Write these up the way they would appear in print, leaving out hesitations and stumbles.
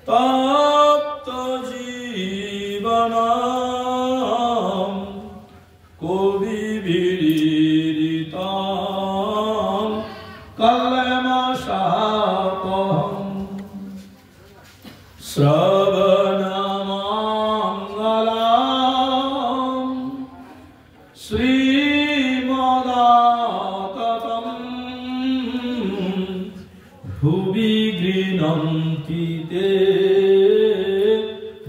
তপ্ত জীবনম কবি বিড়িতম কলমশাপহম শ্রবণমঙ্গলম শ্রীমদাততম ভুবি গৃহন্তি তে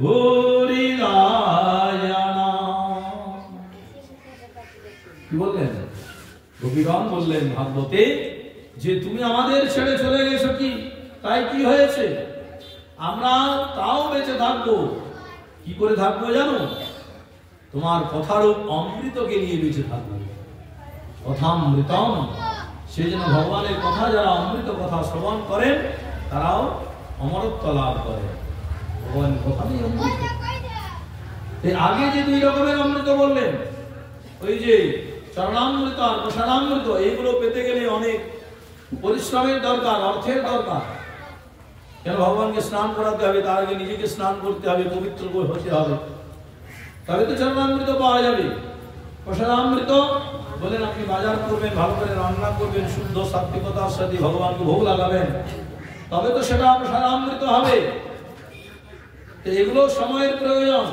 ভূরিরায়ণা। কি বললেন কবিগণ? বললেন ভাগবতে যে তুমি আমাদের ছেড়ে চলে গেছো, কি তাই কি হয়েছে? আমরা তাও বেঁচে থাকবো। কি করে থাকবো জানো? তোমার কথারূপ অমৃতকে নিয়ে বেঁচে থাকবো। কথামৃতম, সেই জন্য ভগবানের কথা যারা অমৃত কথা শ্রবণ করেন তারাও অমরত্ব লাভ করে। ভগবানের কথা নেই অমৃত। আগে যে দুই রকমের অমৃত বললেন, ওই যে চরণামৃত আর প্রসাদামৃত, এইগুলো পেতে গেলে অনেক পরিশ্রমের দরকার, অর্থের দরকার। কেন? ভগবানকে স্নান করাতে হবে, তার আগে নিজেকে স্নান করতে হবে, পবিত্র হতে হবে, তবে তো চরণামৃত পাওয়া যাবে। প্রসাদামৃত বলেন আপনি বাজার করবেন, ভালো করে রান্না করবেন, শুদ্ধ সাত্বিকতার সাথে ভগবানকে ভোগ লাগাবেন, তবে তো সেটা প্রসাদামৃত হবে। তো এগুলো সময়ের প্রয়োজন,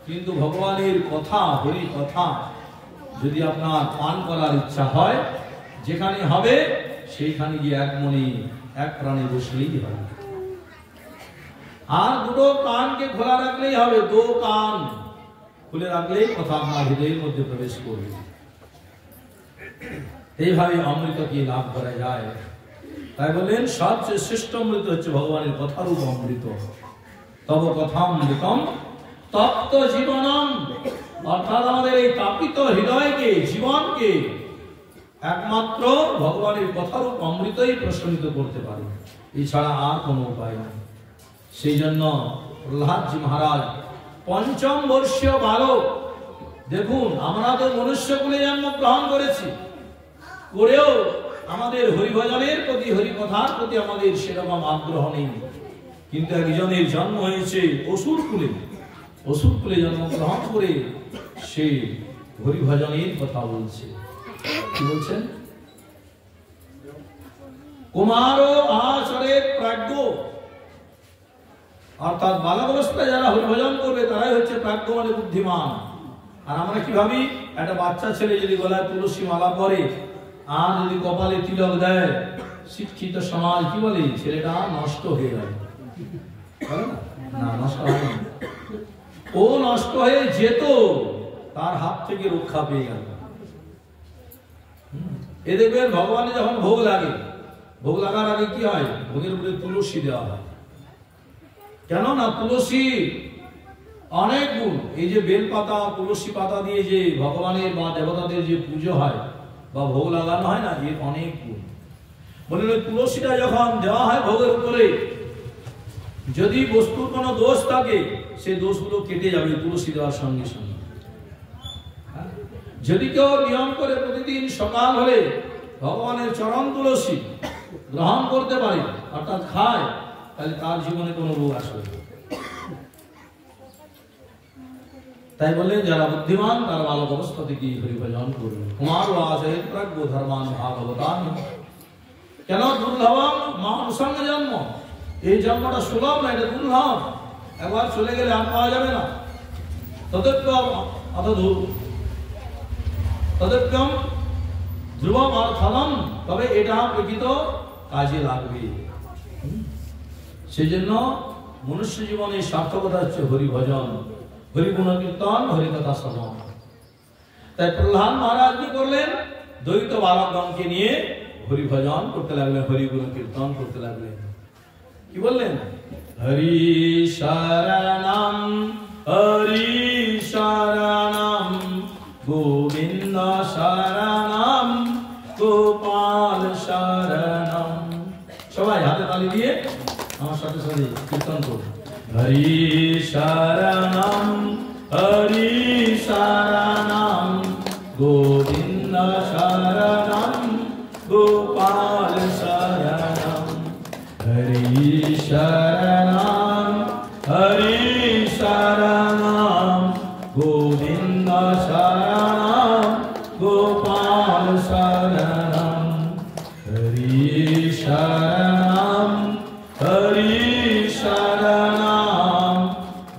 কিন্তু ভগবানের কথা, হরি কথা যদি আপনার পান করার ইচ্ছা হয়, যেখানে হবে সেইখানে গিয়ে এক মনে এক প্রাণে বসলেই হবে। আর দুটো কানকে খোলা রাখলেই হবে, দো কান খুলে রাখলেই কথা আপনার হৃদয়ের মধ্যে প্রবেশ করবে। এইভাবে অমৃতকে লাভ করা যায়। তাই বললেন সবচেয়ে শ্রেষ্ঠ অমৃত হচ্ছে ভগবানের কথারূপ অমৃত। তব কথামৃতম তপ্ত জীবনম, অর্থাৎ আমাদের এই তাপিত হৃদয়কে, জীবনকে একমাত্র ভগবানের কথারূপ অমৃতই প্রশমিত করতে পারে, এছাড়া আর কোনো উপায় নেই। সেই জন্য প্রহ্লাদজি মহারাজ পঞ্চম বর্ষীয় বালক, দেখুন আমরা তো মনুষ্যকুলে জন্ম গ্রহণ করেছি, করেও আমাদের হরিভজনের প্রতি, হরিকথার প্রতি আমাদের সেরকম আগ্রহ নেই। কিন্তু একজনের জন্ম হয়েছে অসুর কুলে, অসুর কুলে জন্মগ্রহণ করে সে হরিভজনের কথা বলছে। কি বলছেন? কুমার আচরে প্রাজ্ঞ, অর্থাৎ বালক অবস্থায় যারা হরিভজন করবে তারাই হচ্ছে প্রাজ্ঞ, মানে বুদ্ধিমান। আর আমরা কি ভাবি? একটা বাচ্চা ছেলে যদি গলায় তুলসী মালা পরে আর যদি কপালে তিলক দেয়, শিক্ষিত সমাজ কি বলে? ছেলেটা নষ্ট হয়ে গেল। না, নষ্ট হয়নি, ও নষ্ট হয়ে যেত, তার হাত থেকে রক্ষা পেয়ে গেল। এ দেখবেন ভগবানের যখন ভোগ লাগে, ভোগ লাগার আগে কি হয়? ভোগের উপরে তুলসী দেওয়া হয়। কেন না? তুলসী অনেক গুণ। এই যে বেল পাতা, তুলসী পাতা দিয়ে যে ভগবানের বা দেবতাদের যে পুজো হয় বা ভোগ লাগানো হয় না, এর অনেক গুণ। বলেন ওই তুলসীটা যখন দেওয়া হয় ভোগের উপরে, যদি বস্তুর কোনো দোষ থাকে সেই দোষগুলো কেটে যাবে তুলসী দেওয়ার সঙ্গে সঙ্গে। যদি কেউ নিয়ম করে প্রতিদিন সকাল হলে ভগবানের চরণ তুলসী গ্রহণ করতে পারে, অর্থাৎ খায়, তাহলে তার জীবনে কোনো রোগ আসবে। তাই বললেন যারা বুদ্ধিমান তারা বালক অবস্থা থেকে হরিভজন করবে। কুমার আচরে প্রাজ্ঞ ধর্মান ভাগবতান। কেন? দুর্লভম মানুষঙ্গ জন্ম। এই জন্মটা সুলভ না, এটা দুর্লভ। একবার চলে গেলে আর পাওয়া যাবে না। তদপ্যম ধ্রুবম অর্থনম, তবে এটা প্রকৃত কাজে লাগবে। সেই জন্য মনুষ্য জীবনের সার্থকতা হচ্ছে হরিভজন, হরিগুণ কীর্তন, হরিকথা শ্রবণ। তাই প্রহ্লাদ মহারাজ কি করলেন? দ্বৈত বালকগণকে নিয়ে হরিভজন করতে লাগলেন, হরিগুণ কীর্তন করতে লাগলেন। কি বললেন? হরি শরণম, হরি শরণম, গোবিন্দ শরণম, গোপাল শরণম। সবাই হাতে তালি দিয়ে আমার সাথে সাথে কীর্তন করুন। হরি শরণম, হরি শরণম, গোবিন্দ শরণম, গোপাল শরণম, হরি शरणं हरि शरणं गोविंद शरणं गोपाल शरणं हरि शरणं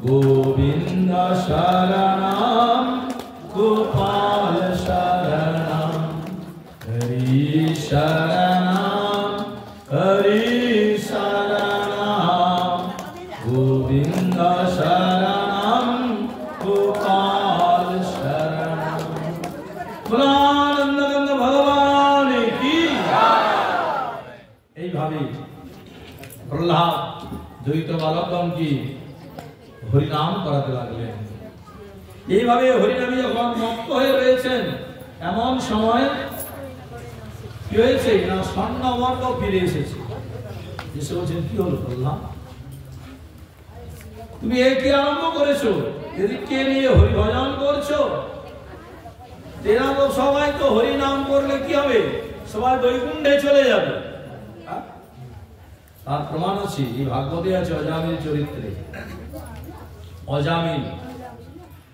गोविंद शरणं गोपाल शरणं हरि शरणं गोविंद शरणं गोपाल शरणं। बोलानंद भगवान की। এইভাবে প্রহ্লাদ দ্বৈত বালকগণ কি হরিনাম করাতে লাগলেন। এইভাবে হরিনামে যখন মত্ত হয়ে রয়েছেন এমন সময় কি হয়েছে না স্বর্ণবর্গ ফিরে এসেছে। এসে বলছেন কি হলো প্রহ্লাদ, তুমি এ কি আরম্ভ করেছো? এদিকে নিয়ে হরিভজন করছো। এরা তো সবাই তো হরিনাম করলে কি হবে, সবাই বৈকুণ্ঠে চলে যাবে। তার প্রমাণ আছে এই ভাগবতে আছে অজামিল চরিত্রে। অজামিল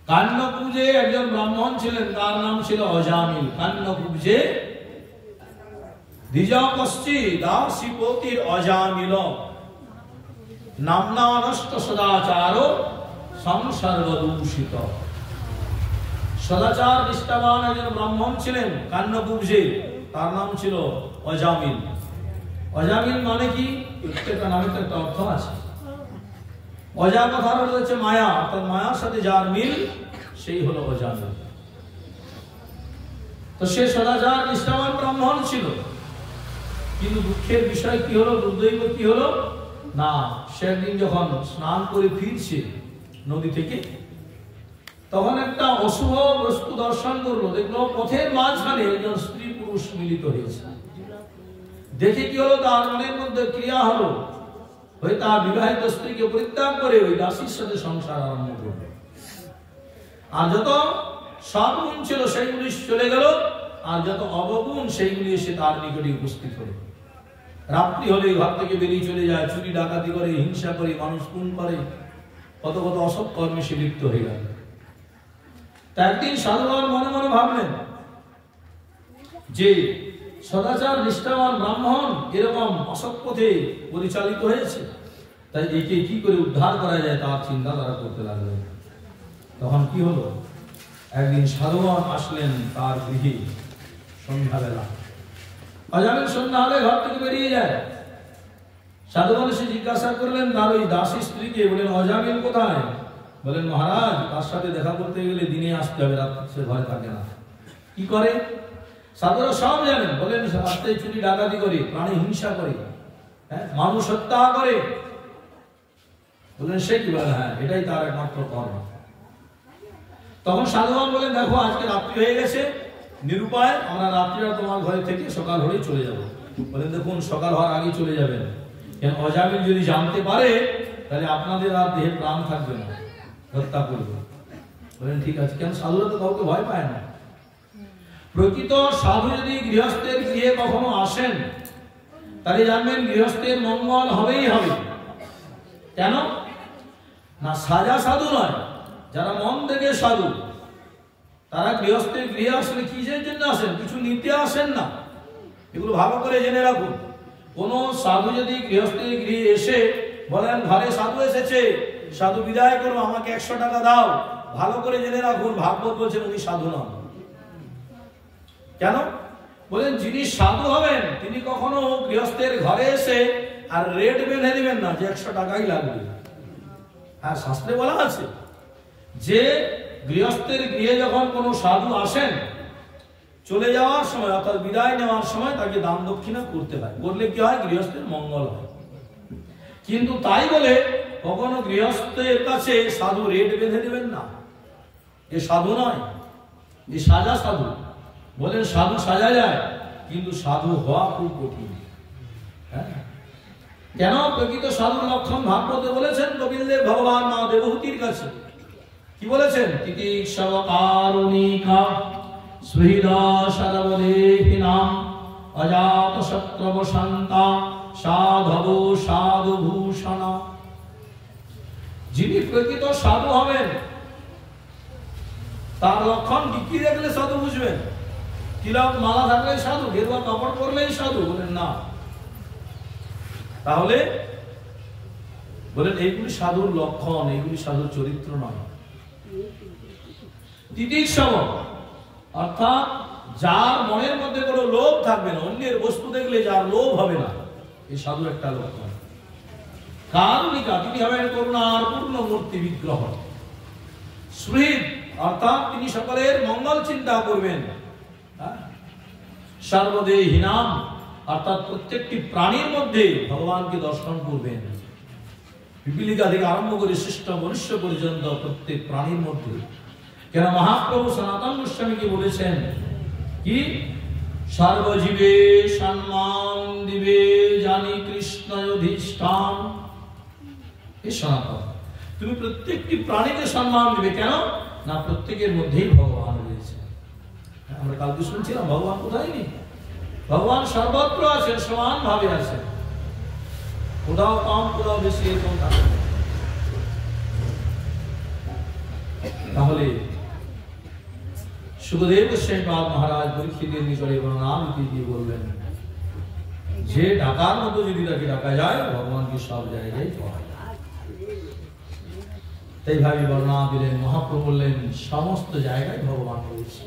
কান্নকুব্জে একজন ব্রাহ্মণ ছিলেন, তার নাম ছিল অজামিল। কান্নকুব্জে দ্বিজকশ্চি দাসীপতির অজামিল নামনা নষ্ট সদাচার সংসর্গদূষিত। সদাচার নিষ্ঠাবান একজন ব্রাহ্মণ ছিলেন কান্নকুব্জে, তার নাম ছিল অজামিল। অজামিল মানে কি? প্রত্যেকটা নামে তো একটা অর্থ আছে। অজা কথার অর্থ হচ্ছে মায়া, অর্থাৎ মায়ার সাথে যার মিল সেই হলো অজামিল। তো সে সদাচার নিষ্ঠাবান ব্রাহ্মণ ছিল, কিন্তু দুঃখের বিষয় কি হলো, দুর্দৈব কি হলো না, সে একদিন যখন স্নান করে ফিরছে নদী থেকে, তখন একটা অশুভ বস্তু দর্শন করলো। দেখলো পথের মাঝখানে একজন স্ত্রী পুরুষ মিলিত হয়েছে। দেখে কি হলো, তার মনের মধ্যে ক্রিয়া হলো, হয়ে তার বিবাহিত স্ত্রীকে পরিত্যাগ করে ওই দাসীর সাথে সংসার আরম্ভ করবে। আর যত সদ্গুণ ছিল সেইগুলি চলে গেল, আর যত অবগুণ সেইগুলি এসে তার নিকটে উপস্থিত হলো। রাত্রি হলে ঘর থেকে বেরিয়ে চলে যায়, চুরি ডাকাতি করে, হিংসা করে, মানুষ খুন করে, কত কত অসৎ কর্মে সে লিপ্ত হয়ে গেল। তা একদিন সাধুগণ মনে মনে ভাবলেন যে সদাচার নিষ্ঠাবান ব্রাহ্মণ এরকম অসৎ পথে পরিচালিত হয়েছে, তাই একে কি করে উদ্ধার করা যায় তার চিন্তা তারা করতে লাগলেন। তখন কি হলো, একদিন সাধুগণ আসলেন তার গৃহে সন্ধ্যাবেলা। অজামিল সন্ধ্যা হলে ঘর থেকে বেরিয়ে যায়। সাধুগণ এসে জিজ্ঞাসা করলেন তার ওই দাসী স্ত্রীকে, বলেন অজামিল কোথায়? বলেন মহারাজ তার সাথে দেখা করতে গেলে দিনে আসতে হবে, রাত্রে সে ঘরে থাকে না। কি করে? সাধুরা সব জানেন। বলেন রাত্রে চুরি ডাকাতি করে, প্রাণী হিংসা করে, মানুষ হত্যা করে। বলেন সে কি? বলেন হ্যাঁ, এটাই তার একমাত্র কর্ম। তখন সাধুগণ বলেন দেখো আজকে রাত্রি হয়ে গেছে, নিরুপায় আমরা রাত্রিরা তোমার ঘরে থেকে সকাল হলেই চলে যাব। বলেন দেখুন সকাল হওয়ার আগে চলে যাবেন, কেন অজামিল যদি জানতে পারে তাহলে আপনাদের আর দেহে প্রাণ থাকবে না, হত্যা করবে। বলেন ঠিক আছে। কেন সাধুরা তো কাউকে ভয় পায় না। প্রকৃত সাধু যদি গৃহস্থের গৃহে কখনো আসেন তাহলে জানবেন গৃহস্থের মঙ্গল হবেই হবে। কেন না, সাজা সাধু নয়, যারা মন থেকে সাধু তারা গৃহস্থের গৃহে আসলে কিসের জন্য আসেন? কিছু নিতে আসেন না। এগুলো ভালো করে জেনে রাখুন। কোন সাধু যদি গৃহস্থের গৃহে এসে বলেন ঘরে সাধু এসেছে, সাধু বিদায় করো, আমাকে 100 টাকা দাও, ভালো করে জেনে রাখুন ভাগবত বলছেন উনি সাধু নন। কেন? বলেন যিনি সাধু হবেন তিনি কখনো গৃহস্থের ঘরে এসে আর রেট বেঁধে দিবেন না যে 100 টাকাই লাগবে। হ্যাঁ, শাস্ত্রে বলা আছে যে গৃহস্থের গৃহে যখন কোনো সাধু আসেন চলে যাওয়ার সময় অর্থাৎ বিদায় নেওয়ার সময় তাকে দান দক্ষিণা করতে হয়। করলে কি হয়? গৃহস্থের মঙ্গল হয়। কিন্তু তাই বলে কখনো গৃহস্থের কাছে সাধু রেট বেঁধে দেবেন না, এ সাধু নয়, এ সাজা সাধু। বলেন সাধু সাজা যায়, কিন্তু সাধু হওয়া খুব কঠিন। কেন? প্রকৃত সাধুর লক্ষণ ভাগবতে বলেছেন কপিলদেব ভগবান মা দেবহূতির কাছে। কি বলেছেন? তিতিক্ষব কারুণিকা সুহৃদা সর্বদেহিনাম অজাত শত্রব শান্তা সাধব সাধুভূষণ। যিনি প্রকৃত সাধু হবেন তার লক্ষণ কি দেখলে সাধু বুঝবেন? তিলক মালা থাকলেই সাধু, গেরুয়া কাপড় পরলেই সাধু? বলেন না। তাহলে বলেন এইগুলি সাধুর লক্ষণ, এইগুলি সাধুর চরিত্র নয়। তিতিক্ষম অর্থাৎ যার মনের মধ্যে কোনো লোভ থাকবে না, অন্যের বস্তু দেখলে যার লোভ হবে না, এই সাধু একটা লক্ষণ। কারুণিকা, তিনি হবেন করুণার পূর্ণ মূর্তি বিগ্রহ। সুহৃদ অর্থাৎ তিনি সকলের মঙ্গল চিন্তা করবেন। সর্বদেহিনাম অর্থাৎ প্রত্যেকটি প্রাণীর মধ্যে ভগবানকে দর্শন করবেন। পিপীলিকা থেকে আরম্ভ করে শিষ্ট মনুষ্য পর্যন্ত প্রত্যেক প্রাণীর মধ্যে। কেন মহাপ্রভু সনাতন গোস্বামীকে বলেছেন কি? সর্বজীবে সম্মান দিবে জানি কৃষ্ণ অধিষ্ঠান। এই সনাতন, তুমি প্রত্যেকটি প্রাণীকে সম্মান দিবে। কেন না? প্রত্যেকের মধ্যেই ভগবান রয়েছে। আমরা কালকে শুনছিলাম ভগবান কোথায় নেই? ভগবান সর্বত্র আছেন, সমান ভাবে আছেন, কোথাও কম কোথাও বেশি এরকম থাকে। তাহলে সুখদেব গোস্বামী মহারাজ পরীক্ষিতের নিকটে বর্ণনাবৃত্তি দিয়ে বললেন যে ডাকার মতো যদি তাকে ডাকা যায় ভগবানকে সব জায়গায় পাওয়া যায়। তাই ভাবি বর্ণনা দিলেন। মহাপ্রভু বললেন সমস্ত জায়গায় ভগবান রয়েছে।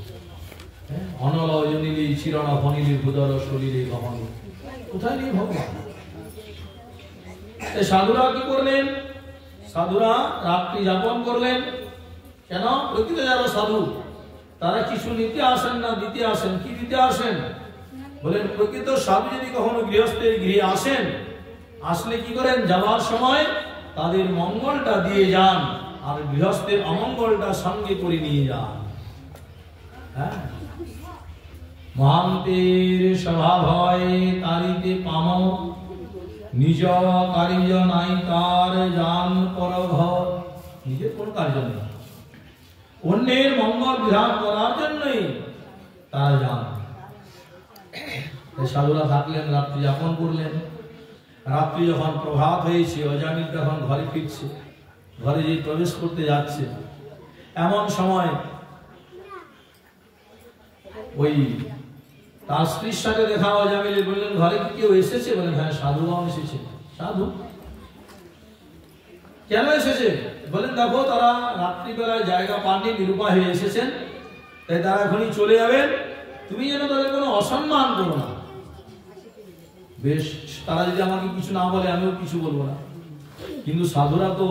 অনল জনিলি চিরণ ফনিলি ভূদর শরীরে গমন, কোথায় নেই ভগবান? সাধুরা কি করলেন? সাধুরা রাত্রি যাপন করলেন। কেন? প্রকৃত যারা সাধু তারা কিছু নিতে আসেন না, দিতে আসেন। কি দিতে আসেন? বলেন প্রকৃত সাধু যদি কখনো গৃহস্থের গৃহে আসেন, আসলে কি করেন? যাওয়ার সময় তাদের মঙ্গলটা দিয়ে যান, আর গৃহস্থের অমঙ্গলটা সঙ্গে করে নিয়ে যান। হ্যাঁ, মহান্তের স্বভাব হয় তারিতে পাম, নিজ কার্য নাই তার জান পরঘর। নিজের কোন কার্য নেই, অন্যের মঙ্গল বিধান করার জন্যই তারা যান। সাধুরা থাকলেন, রাত্রি যাপন করলেন। রাত্রি যখন প্রভাত হয়েছে, অজামিল যখন ঘরে ফিরছে, ঘরে যে প্রবেশ করতে যাচ্ছে, এমন সময় ওই তার স্ত্রীর সাথে দেখা অজামিল। বললেন ঘরে কি কেউ এসেছে? বলেন হ্যাঁ, সাধুগণ এসেছে। সাধু কেন এসেছে? বলেন দেখো তারা রাত্রিবেলায় জায়গা পাননি, নিরুপায় হয়ে এসেছেন, তাই তারা এখনই চলে যাবেন। তুমি যেন তাদের কোনো অসম্মান করো না। বেশ, তারা যদি আমাকে কিছু না বলে আমিও কিছু বলবো না। কিন্তু সাধুরা তো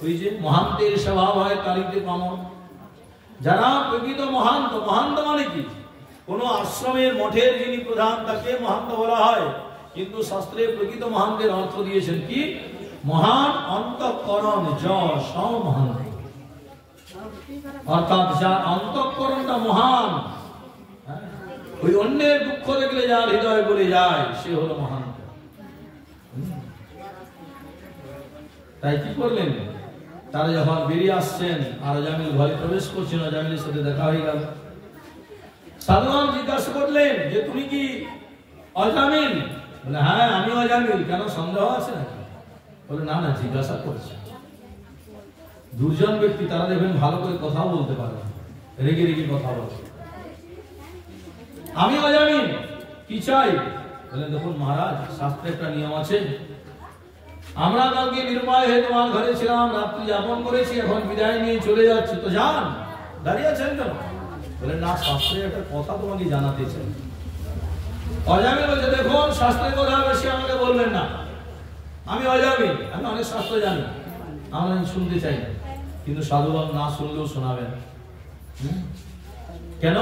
ওই যে মহান্তের স্বভাব হয় তারিতে পামন। যারা প্রকৃত মহান্ত, মহান্ত মানে কি? কোন আশ্রমের মঠের যিনি প্রধান তাকে মহান্ত বলা হয়, কিন্তু শাস্ত্রে প্রকৃত মহান্তের অর্থ দিয়েছেন কি? মহান অন্তঃকরণ মহান্ত, অর্থাৎ যার অন্তঃকরণটা মহান, ওই অন্যের দুঃখ দেখলে যার হৃদয় বলে যায় সে হলো মহান্ত। তাই কি করলেন? তারা যখন বেরিয়ে আসছেন আর অজামিল ঘরে প্রবেশ করছেন, অজামিলের সাথে দেখা হয়ে গেল। সাধুগণ জিজ্ঞাসা করলেন যে তুমি কি অজামিল? বলে হ্যাঁ আমি অজামিল। কেন, সন্দেহ আছে নাকি? বলে না না, জিজ্ঞাসা করছে। দুর্জন ব্যক্তি তারা দেখবেন ভালো করে কথাও বলতে পারে, রেগে রেগে কথা বলে। আমি অজামিল, কি চাই? বলেন দেখুন মহারাজ, শাস্ত্রে একটা নিয়ম আছে, আমরা কালকে নিরুপায় হয়ে তোমার ঘরে ছিলাম, রাত্রি যাপন করেছি, এখন বিদায় নিয়ে চলে যাচ্ছি, তো যান। দাঁড়িয়ে আছেন কেন? বলেন না, শাস্ত্রের একটা কথা তোমাকে জানাতে চাই। অজামিল বলছে দেখুন শাস্ত্রের কথা বেশি আমাকে বলবেন না, আমি অজামিল, আমি অনেক শাস্ত্র জানি, আমরা শুনতে চাই না। কিন্তু সাধুগণ না শুনলেও শোনাবেন। কেন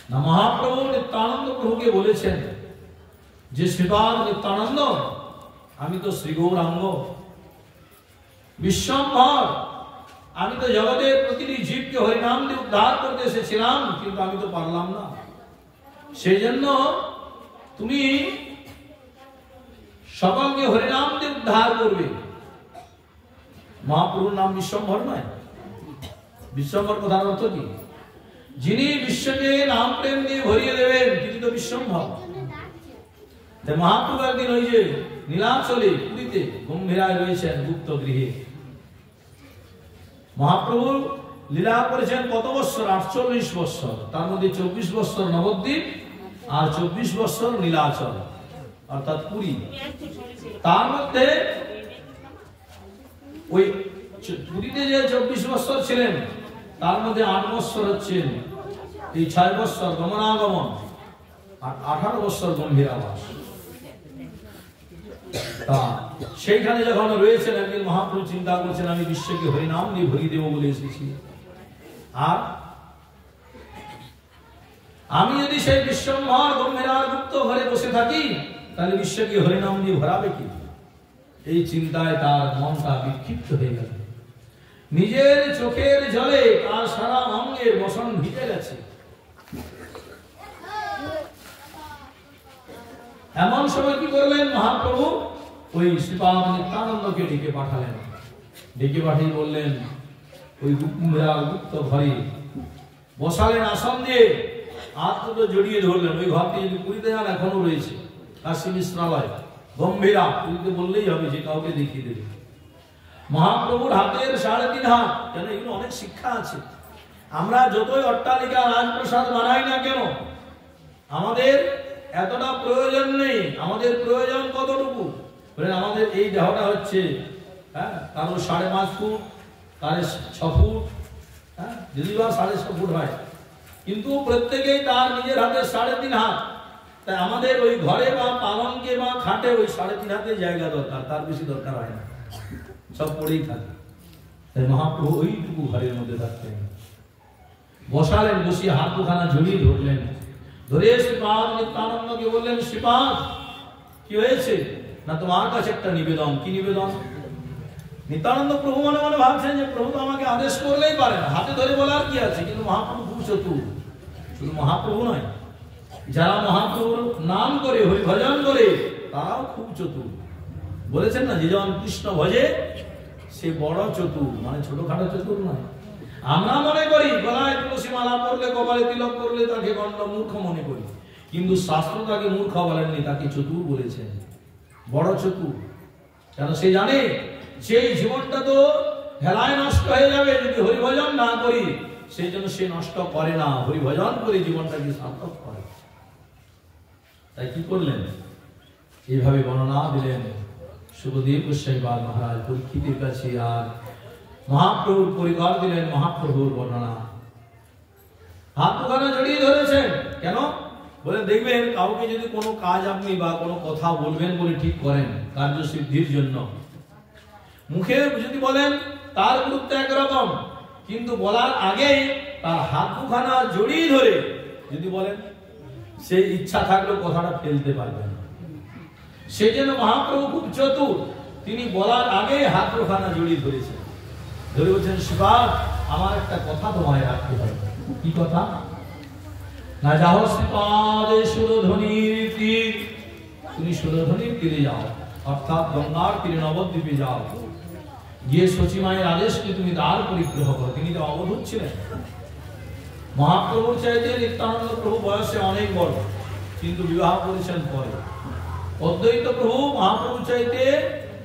না? মহাপ্রভু নিত্যানন্দ প্রভুকে বলেছেন যে শ্রীপাদ নিত্যানন্দ, আমি তো শ্রী গৌরাঙ্গ বিশ্বম্ভর, আমি তো জগতের প্রতিটি জীবকে হরিনাম দিয়ে উদ্ধার করতে এসেছিলাম, কিন্তু আমি তো পারলাম না। সেই জন্য তুমি সকলকে হরিনাম দিয়ে উদ্ধার করবে। মহাপ্রভুর নাম বিশ্বম্ভর নয়। বিশ্বম্ভর কথার অর্থ কি? যিনি বিশ্বকে নাম প্রেম দিয়ে ভরিয়ে দেবেন তিনি তো বিশ্বম্ভর। মহাপ্রভু একদিন ওই যে নীলাচলে পুরীতে গম্ভীরায় রয়েছেন গুপ্ত গৃহে। মহাপ্রভু লীলা করেছেন কত বৎসর? 48 বৎসর। তার মধ্যে 24 বৎসর নবদ্বীপ আর 24 বৎসর নীলাচল অর্থাৎ পুরী। তার মধ্যে ওই পুরীতে যে 24 বৎসর ছিলেন তার মধ্যে 8 বৎসর হচ্ছেন এই 6 বৎসর গমনাগমন আর 18 বৎসর গম্ভীরাবাস। তা সেইখানে যখন রয়েছেন একদিন মহাপ্রভু চিন্তা করছেন আমি বিশ্বকে হরিনাম দিয়ে ভরিয়ে দেব বলে এসেছি, আর আমি যদি সেই বিশ্বম্ভর গম্ভীরার গুপ্ত ঘরে বসে থাকি তাহলে বিশ্বকে হরিনাম দিয়ে ভরাবে কি? এই চিন্তায় তার মনটা বিক্ষিপ্ত হয়ে গেল। নিজের চোখের জলে তার সারা অঙ্গের বসন ভিজে গেছে। এমন সময় কি করলেন মহাপ্রভু? ওই শ্রীপাদ নিত্যানন্দকে ডেকে পাঠালেন। ডেকে পাঠিয়ে বললেন ওই গুপ্ত ঘরে বসালেন আসন দিয়ে, হাত দুটো জড়িয়ে ধরলেন। ওই ঘরটি যদি পুরীতে যান এখনো রয়েছে, কাশী মিশ্রালয় গম্ভীরা, পুরীতে বললেই হবে, যে কাউকে দেখিয়ে দেবে। মহাপ্রভুর হাতের 3.5 হাত, কেন এগুলো অনেক শিক্ষা আছে। আমরা যতই অট্টালিকা রাজপ্রাসাদ বানাই না কেন, আমাদের এতটা প্রয়োজন নেই। আমাদের প্রয়োজন কতটুকু? আমাদের এই দেহটা হচ্ছে কারো 5.5 ফুট, কারো 6 ফুট, যদি বা 6.5 ফুট হয়, কিন্তু প্রত্যেকেই তার নিজের হাতে 3.5 হাত। তাই আমাদের ওই ঘরে বা পালঙ্কে বা খাটে ওই 3.5 হাতের জায়গা দরকার, তার বেশি দরকার হয় না, সব পড়েই থাকে। তাই মহাপ্রভু ওইটুকু ঘরের মধ্যে থাকতেন। বসালেন, বসিয়ে হাত দুখানা ঝুলিয়ে ধরলেন। ধরে শ্রীপাদ নিত্যানন্দকে বললেন, শ্রীপাদ কি হয়েছে? না তোমার কাছে একটা নিবেদন। কি নিবেদন? নিত্যানন্দ প্রভু মনে মনে ভাবছেন যে প্রভু তো আমাকে আদেশ করলেই পারেন, হাতে ধরে বলার কি আছে। কিন্তু মহাপ্রভু খুব চতুর। শুধু মহাপ্রভু নয়, যারা মহাপ্রভুর নাম করে হরিভজন করে তারাও খুব চতুর। বলেছেন না, যে জন কৃষ্ণ ভজে সে বড় চতুর, মানে ছোটখাটো চতুর নয়। আমরা মনে করি গলায় তুলসী মালা পরলে, কপালে তিলক করলে তাকে গণ্ড মূর্খ মনে করি, কিন্তু শাস্ত্র তাকে মূর্খ বলেননি, তাকে চতুর বলেছেন, বড় চতুর। কেন? সে জানে সেই জীবনটা তো হেলায় নষ্ট হয়ে যাবে যদি হরিভজন না করি, সেই জন্য সে নষ্ট করে না, হরিভজন করে জীবনটাকে সার্থক করে। তাই কি করলেন? এইভাবে বর্ণনা দিলেন সুখদেব গোস্বামী মহারাজ পরীক্ষিতের কাছে, আর মহাপ্রভুর পরিবার দিলেন মহাপ্রভুর বর্ণনা। হাত দুখানা জড়িয়ে ধরেছেন। কেন? বলে দেখবেন কাউকে যদি কোনো কাজ আপনি বা কোনো কথা বলবেন বলে ঠিক করেন কার্যসিদ্ধির জন্য, মুখে যদি বলেন তার গুরুত্ব একরকম, কিন্তু বলার আগে তার হাত দুখানা জড়িয়ে ধরে যদি বলেন, সে ইচ্ছা থাকলেও কথাটা ফেলতে পারবেন না। সেই জন্য মহাপ্রভু খুব চতুর, তিনি বলার আগে হাত দুখানা জড়িয়ে ধরেছেন। ধরে বলছেন, শ্রীপাদ আমার একটা কথা তোমায় রাখতে হবে। কি কথা? না যাও শ্রীপাদ সুরধ্বনির তীর, তুমি সুরধ্বনির তীরে যাও, অর্থাৎ গঙ্গার তীরে নবদ্বীপে যাও, গিয়ে সচিমায়ের আদেশকে তুমি দ্বার পরিগ্রহ করো। তিনি তো অবধূত ছিলেন। মহাপ্রভুর চাইতে নিত্যানন্দ প্রভু বয়সে অনেক বড়, কিন্তু বিবাহ করেছেন পরে। অদ্বৈত প্রভু মহাপ্রভু চাইতে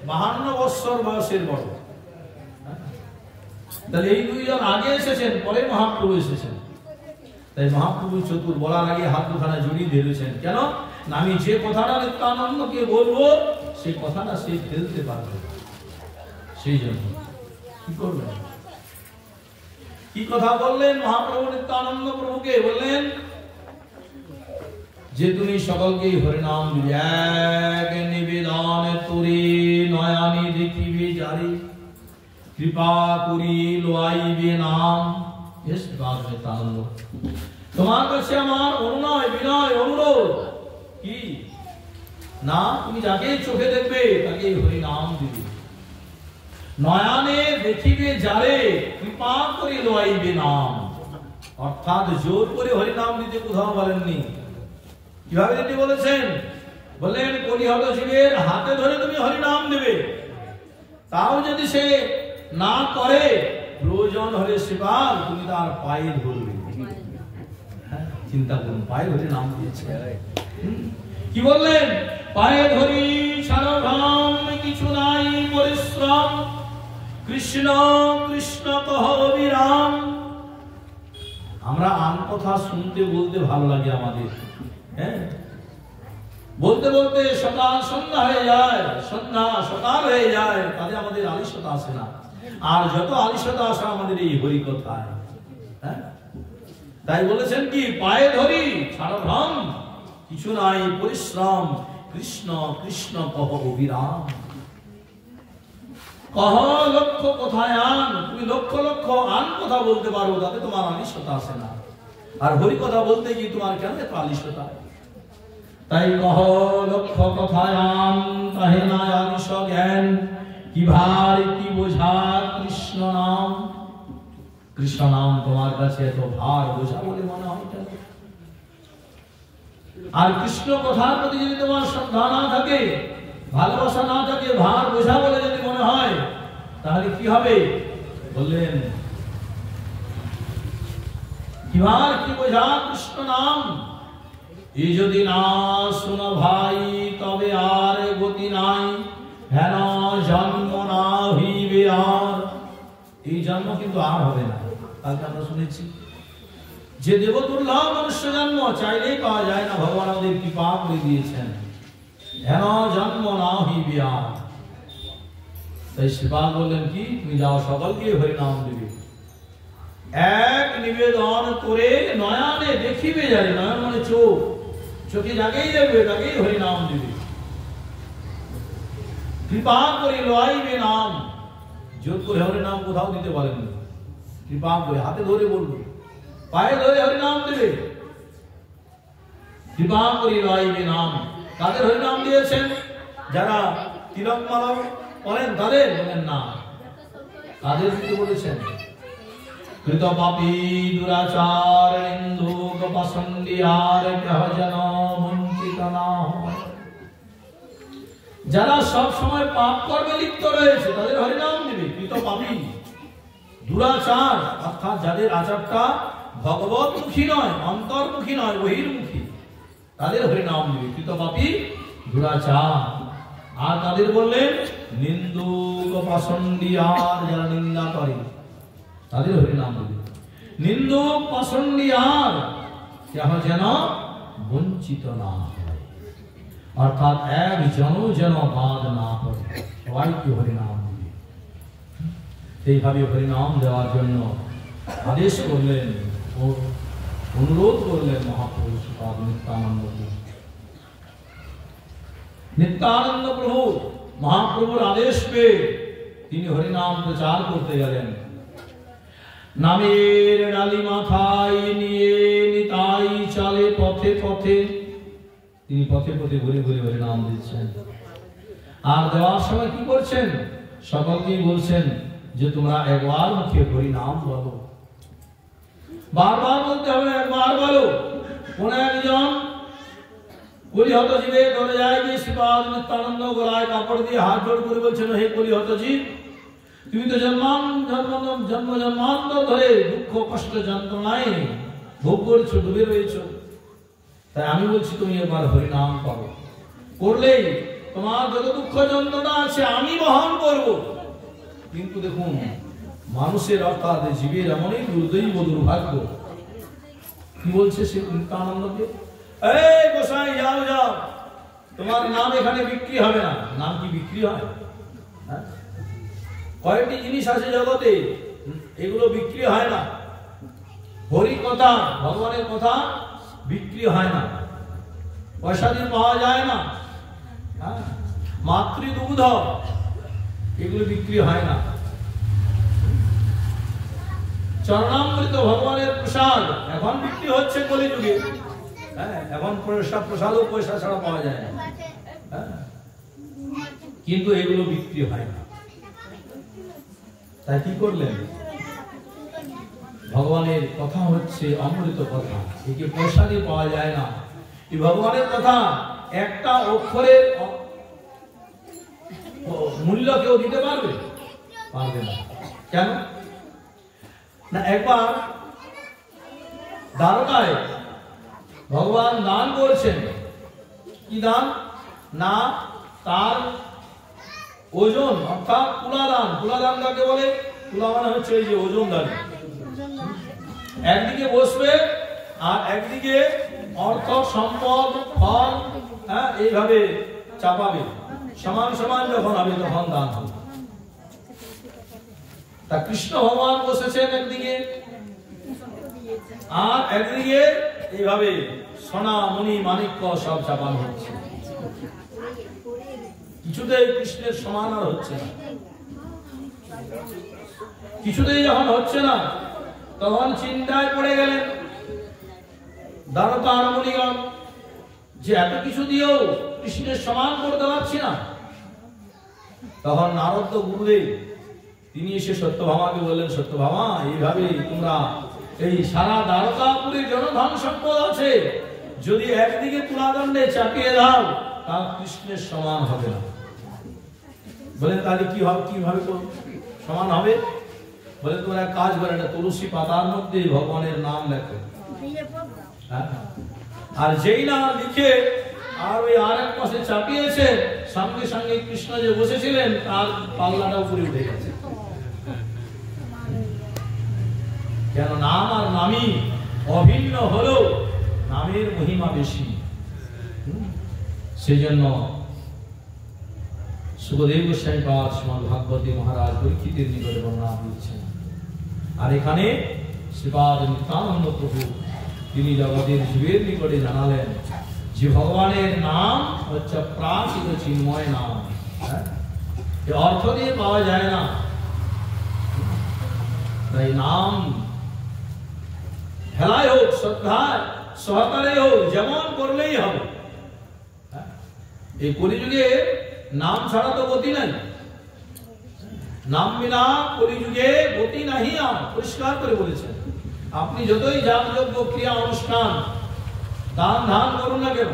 52 বৎসর বয়সের বড়। তাহলে এই দুইজন আগে এসেছেন, পরে মহাপ্রভু এসেছেন। তাই মহাপ্রভু চতুর, বলার আগে হাত দুখানা জড়িয়ে ধরেছেন। কেন? না আমি যে কথাটা নিত্যানন্দকে বলবো সেই কথাটা সে ফেলতে পারবে। সেই জন্য কি করবেন? কি কথা বললেন মহাপ্রভু নিত্যানন্দ প্রভুকে? বললেন যে তুমি সকলকে হরিনাম দিবে, এক নিবেদন তোরে নয়ানি দেখিবে জারি, কৃপা করি লোয়াইবে নাম। নিত্যানন্দ, তোমার কাছে আমার অনুনয় বিনয় অনুরোধ কি? না তুমি যাকে চোখে দেখবে তাকে হরিনাম দিবে, নয়ানে দেখিবে যারে, কৃপা করে লোয়াইবে নাম। অর্থাৎ জোর করে হরিনাম দিতে কোথাও বলেননি। কিভাবে দিতে বলেছেন? বললেন কলিহত জীবের হাতে ধরে তুমি হরিনাম দেবে। তাও যদি সে না করে, প্রয়োজন হলে শ্রীপাদ তুমি তার পায়ে ধরবে। চিন্তা করুন, পায়ে ধরে নাম দিয়েছে। কি বললেন? পায়ে ধরি ছাড়ো ভ্রম, কিছু নাই পরিশ্রম, কৃষ্ণ কৃষ্ণ কহ বিরাম। আমরা আম কথা শুনতে বলতে ভালো লাগে আমাদের, হ্যাঁ, বলতে বলতে সকাল সন্ধ্যা হয়ে যায়, সন্ধ্যা সকাল হয়ে যায়, তাতে আমাদের আলিশতা আসে না। আর যত আলিশতা আসে আমাদের এই হরি কথায়, হ্যাঁ। তাই বলেছেন কি, পায়ে ধরি ছাড়ো ভ্রম, কিছু নাই পরিশ্রম, কৃষ্ণ কৃষ্ণ কহ অবিরাম। কহ লক্ষ কোথায় আন, তুমি লক্ষ লক্ষ আন কথা বলতে পারো, তাতে তোমার আলিশতা আসে না। আর হরি কথা বলতে গিয়ে তোমার কেন এত আলিশতা? তাই কহ লক্ষ কথায় আন, তাহে না আলিশ জ্ঞান, কি ভার কি বোঝা কৃষ্ণ নাম। কৃষ্ণ নাম তোমার কাছে এত ভার বোঝা বলে মনে হয় কেন? আর কৃষ্ণ কথার প্রতি যদি তোমার শ্রদ্ধা না থাকে, ভালোবাসা না থাকে, ভার বোঝা বলে যদি মনে হয়, তাহলে কি হবে? বললেন কি ভার কি বোঝা কৃষ্ণ নাম, এই যদি না শোনো ভাই, তবে আর গতি নাই, হেন জন্ম না হইবে আর। এই জন্ম কিন্তু আর হবে না। কালকে আমরা শুনেছি যে দেব দুর্লভ মনুষ্য জন্ম চাইলেই পাওয়া যায় না, ভগবান আমাদের কৃপা করে দিয়েছেন, হেন জন্ম না হইবে আর। তাই শ্রীপাদ বললেন কি, তুমি যাও সকলকে হরি নাম দেবে, এক নিবেদন করে নয়নে দেখিবে যাবে, নয়ন মানে চোখ, চোখে জাগেই যাবে, জাগেই হরি নাম দেবে, কৃপা করে লইবে নাম। জোর করে হরি নাম কোথাও দিতে পারেন না, কৃপা করে হাতে ধরে বলবে, পায়ে ধরে হরি নাম দেবে, কৃপা করে লইবে নাম। তাদের হরি নাম দিয়েছেন যারা তিলক মালা পড়েন, তাদের বলেন না, তাদের দিতে বলেছেন কৃত পাপী দুরাচার ইন্দু গোপাসন্ডিয়ার কেহ যেন বঞ্চিত না হয়। যারা সব সময় পাপ কর্মে লিপ্ত রয়েছে তাদের হরিনাম দিবে। কৃত পাপী দুরাচার অর্থাৎ যাদের আচারটা ভগবতমুখী নয়, অন্তর্মুখী নয়, বহির্মুখী, তাদের হরিনাম দিবে কৃত পাপী দুরাচার। আর তাদের বললেন নিন্দুক পাষণ্ডিয়ার, যারা নিন্দা করে তাদের হরিনাম দিবে। নিন্দুক পাষণ্ডিয়ার কেহ যেন বঞ্চিত না হয়, অর্থাৎ একজন যেন বাদ না পড়ে, সবাইকে হরিনাম দিবে। এইভাবে হরিনাম দেওয়ার জন্য আদেশ করলেন ও অনুরোধ করলেন মহাপ্রভু শ্রীপাদ নিত্যানন্দ। নিত্যানন্দ প্রভু মহাপ্রভুর আদেশ পেয়ে তিনি হরিনাম প্রচার করতে গেলেন। নামের ডালি মাথায় নিয়ে নিতাই চলে পথে পথে, তিনি পথে পথে ঘুরে ঘুরে হরিনাম দিচ্ছেন। আর দেওয়ার সময় কি করছেন? সকলকেই বলছেন যে তোমরা একবার মুখে হরিনাম বলো, বারবার বলতে হবে, একবার বলো। কোন একজন কলিহত জীবে ধরে যায় গিয়ে শ্রীপাদ নিত্যানন্দ গলায় কাপড় দিয়ে হাত জোড় করে বলছেন, হে কলিহত জীব, তুমি তো জন্ম জন্মান্তর ধরে দুঃখ কষ্ট যন্ত্রণায় ভোগ করছো, ডুবে রয়েছো, তাই আমি বলছি তুমি একবার হরিনাম করো, করলেই তোমার যত দুঃখ যন্ত্রণা আছে আমি বহন করব। কিন্তু দেখুন মানুষের অর্থাৎ জীবের এমনই দুর্দৈব দুর্ভাগ্য, কি বলছে সে নিত্যানন্দকে, এই গোসাই যাও যাও, তোমার নাম এখানে বিক্রি হবে না। নাম কি বিক্রি হয়? কয়েকটি জিনিস আছে জগতে, এগুলো বিক্রি হয় না। হরি কথা, ভগবানের কথা বিক্রি হয় না, পয়সা দিয়ে পাওয়া যায় না। মাতৃদুগ্ধ এগুলো বিক্রি হয় না। চরণামৃত ভগবানের প্রসাদ এখন বিক্রি হচ্ছে কলিযুগে। এখন প্রসাদও পয়সা ছাড়া পাওয়া যায় না, কিন্তু এগুলো বিক্রি হয় না। তাই কি করলেন? ভগবানের কথা হচ্ছে অমৃত কথা, একে পয়সা দিয়ে পাওয়া যায় না। এই ভগবানের কথা একটা অক্ষরের মূল্য কেউ দিতে পারবে? পারবে না। কেন না? একবার দ্বারকায় ভগবান দান করছেন। কি দান? না তার ওজন অর্থাৎ তুলাদান। তুলাদান কাকে বলে? তুলা মানে হচ্ছে এই যে ওজনদারি। একদিকে বসবে আর একদিকে অর্থ সম্পদ ফল এইভাবে চাপাবে, সমান সমান যখন হবে তখন দান হবে। তা কৃষ্ণ ভগবান বসেছেন একদিকে আর একদিকে এইভাবে সোনা মণি মাণিক্য সব চাপানো হচ্ছে। কিছুতেই কৃষ্ণের সমান আর হচ্ছে না। কিছুতেই যখন হচ্ছে না তখন চিন্তায় পড়ে গেলেন দ্বারকা মুনিগণ যে এত কিছু দিয়েও কৃষ্ণের সমান করতে পারছি না। তখন নারদ গুরুদেব তিনি এসে সত্যভামাকে বললেন, সত্যভামা এইভাবে তোমরা এই সারা দ্বারকাপুরীর জনধন সম্পদ আছে, যদি একদিকে তুলাদণ্ডে চাপিয়ে দাও তা কৃষ্ণের সমান হবে না। বলেন তাহলে কি হবে, কিভাবে সমান হবে? বলে তোমরা এক কাজ করে, একটা তুলসী পাতার মধ্যে ভগবানের নাম লেখো, আর যেই নাম লিখে আর ওই আর এক পাশে চাপিয়েছে সঙ্গে সঙ্গে কৃষ্ণ যে বসেছিলেন তার পাল্লাটা উপরে উঠে গেছে। কেন নাম আর নামই অভিন্ন হলেও নামের মহিমা বেশি। সেই জন্য সুখদেব গোস্বামী পাদ শ্রীমদ্ ভাগবতী মহারাজ পরীক্ষিতের নিকটে বর্ণনা দিচ্ছেন। আর এখানে শ্রীপাদ নিত্যানন্দ প্রভু তিনি জগতের জীবের নিকটে জানালেন যে ভগবানের নাম হচ্ছে প্রাকৃত চিন্ময় নাম। অর্থ দিয়ে পাওয়া যায় না, তাই নাম হেলায় হোক শ্রদ্ধায় সহকারে হোক যেমন করলেই হবে। এই কলিযুগে নাম ছাড়া তো গতি নাই, নাম বিনা কলিযুগে গতি নাহি। আর পরিষ্কার করে বলেছেন, আপনি যতই যাগযজ্ঞ ক্রিয়া অনুষ্ঠান দান ধান করুন না কেন,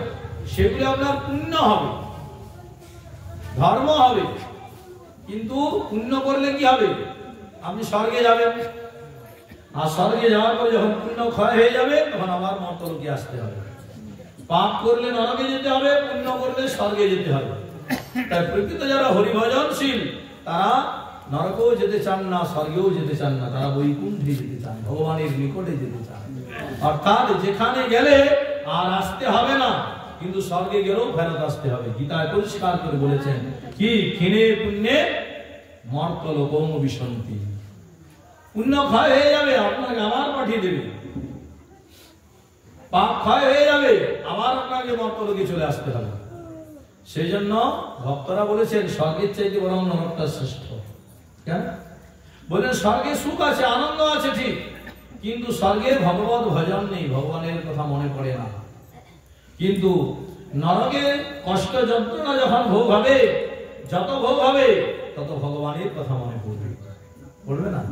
সেগুলি আপনার পুণ্য হবে, ধর্ম হবে, কিন্তু পুণ্য করলে কি হবে? আপনি স্বর্গে যাবেন, আর স্বর্গে যাওয়ার পর যখন পুণ্য ক্ষয় হয়ে যাবে তখন আবার মর্তলোকে আসতে হবে। পাপ করলে নরকে যেতে হবে, পুণ্য করলে স্বর্গে যেতে হবে। তাই প্রকৃত যারা হরিভজনশীল তারা নরকেও যেতে চান না, স্বর্গেও যেতে চান না, তারা বৈকুণ্ঠে যেতে চান, ভগবানের নিকটে যেতে চান। অর্থাৎ যেখানে গেলে আর আসতে হবে না, কিন্তু স্বর্গে গেলেও ফেরত আসতে হবে। গীতায় পরিষ্কার করে বলেছেন কি ক্ষীণে পুণ্যে মর্তলোকং বিশন্তি। পুণ্য ক্ষয় হয়ে যাবে, আপনাকে আবার পাঠিয়ে দেবে, পাপ ক্ষয় হয়ে যাবে, আবার আপনাকে মর্তলোকে চলে আসতে হবে। সেই জন্য ভক্তরা বলেছেন স্বর্গের চাইতে বরং নরকটা শ্রেষ্ঠ। কেন? বলেন স্বর্গে সুখ আছে, আনন্দ আছে ঠিক, কিন্তু স্বর্গে ভগবত ভজন নেই, ভগবানের কথা মনে পড়ে না। কিন্তু নরকে কষ্ট যন্ত্রণা যখন ভোগ হবে, যত ভোগ হবে তত ভগবানের কথা মনে পড়বে, পড়বে না?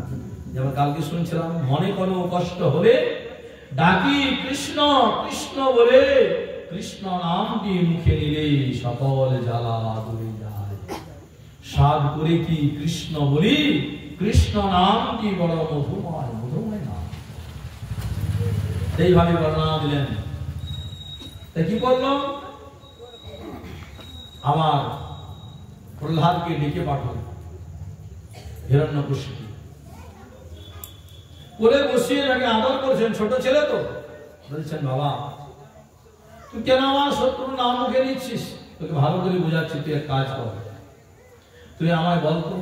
যেমন কালকে শুনছিলাম, মনে কোনো কষ্ট হলে ডাকি কৃষ্ণ কৃষ্ণ বলে, কৃষ্ণ নামটি মুখে নিলে সকল জ্বালা দূরে যায়। সাধ করে কি কৃষ্ণ বলি, কৃষ্ণ নামটি বড় মধুময়, মধুময় নাম। এইভাবে বর্ণনা দিলেন। তাই কি করল? আমার প্রহ্লাদকে ডেকে পাঠাল হিরণ্যকশিপু, কোলে বসিয়ে তাকে আদর করছেন, ছোট ছেলে তো, বলছেন বাবা তুই কেন আমার শত্রুর নাম মুখে নিচ্ছিস? তোকে ভালো করে বোঝাচ্ছি, তুই এক কাজ কর, তুই আমায় বলতো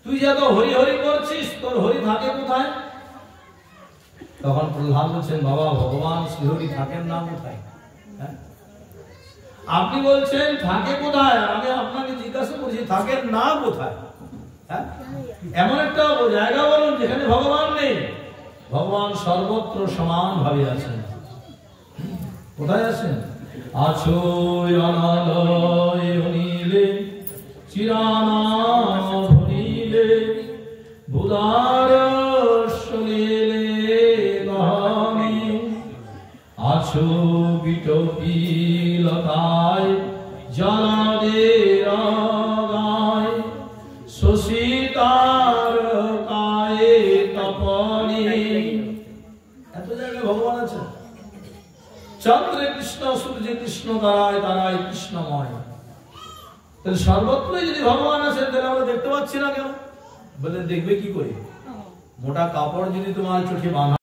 তুই যত হরি হরি করছিস তোর হরি থাকে কোথায়? তখন প্রহ্লাদ বলছেন বাবা ভগবান শ্রীহরি থাকেন না কোথায়? আপনি বলছেন থাকে কোথায়, আমি আপনাকে জিজ্ঞাসা করছি থাকেন না কোথায়? এমন একটা জায়গা বলুন যেখানে ভগবান নেই। ভগবান সর্বত্র সমান ভাবে আছেন। কোথায় আছেন? আছো অনালয় হনিলে চিরানাম ভনিলে বুদার শনিলে গহনে, আছো বিটপিলতায় জলদে রগায়, শশীতার কায়ে তপনে। এত জায়গায় ভগবান আছে। চন্দ্রে কৃষ্ণ, সূর্যে কৃষ্ণ, তারায় তারায় কৃষ্ণময়। তাহলে সর্বত্রই যদি ভগবান আছেন তাহলে আমরা দেখতে পাচ্ছি না কেন? বললেন দেখবে কি করে? মোটা কাপড় যদি তোমার চোখে বাঁধা